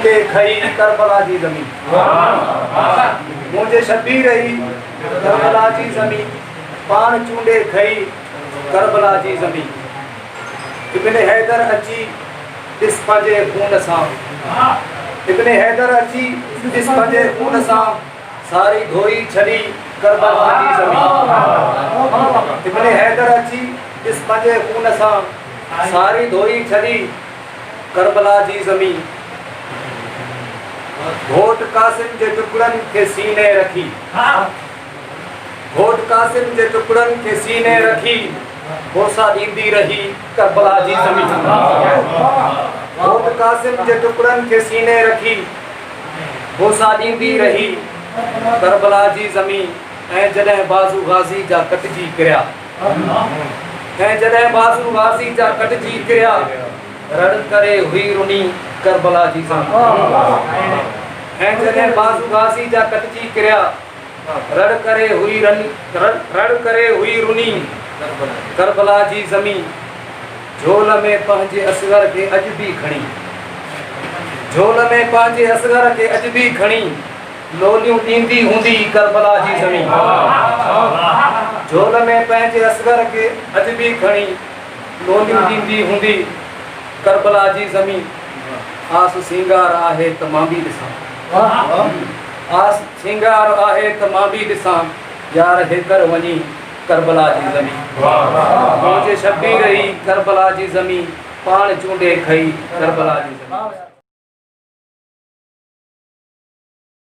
चूंडे खई करबला जी ज़मीन। मुझे शबीर रही करबला जी ज़मीन, पान चूंडे खई करबला जी ज़मीन। इब्ने हैदर अची इस पंजे खून सां, इब्ने हैदर अची इस पंजे खून सां सारी धोई छड़ी करबला जी ज़मीन। इब्ने हैदर अची इस पंजे खून सां सारी धोई छड़ी करबला जी ज़मीन। घोट कासिम जे टुकड़न के सीने रखी, घोट कासिम जे टुकड़न के सीने रखी बोसा ॾींदी रही करबला जी ज़मीन। घोट कासिम जे टुकड़न के सीने रखी बोसा ॾींदी रही करबला जी ज़मीन। ऐं जॾहिं बाज़ू गाज़ी जा कटजी किरिया, ऐं जॾहिं बाज़ू गाज़ी जा कटजी किरिया रड़ करे हुई रुनी करबला जी ज़मीन। ऐं जॾहिं बाज़ू गाज़ी जा कटजी किरिया रड़ करे हुई रुनी करबला जी ज़मीन। झोल में पंहिंजे असगर के अॼु बि खणी, झोल में पंहिंजे असगर के अॼु बि खणी लोलियूं ॾींदी हूंदी करबला जी ज़मीन। झोल में पंहिंजे असगर के अॼु बि खणी लोलियूं ॾींदी हूंदी करबला जी ज़मीन। आस सिंगार आहे त मां बि ॾिसां, आस सिंगार आहे त मां बि ॾिसां यार हेकर वञी करबला जी ज़मीन। मुझे शबीर रही करबला जी ज़मीन, पान चूंडे खई करबला जी ज़मीन।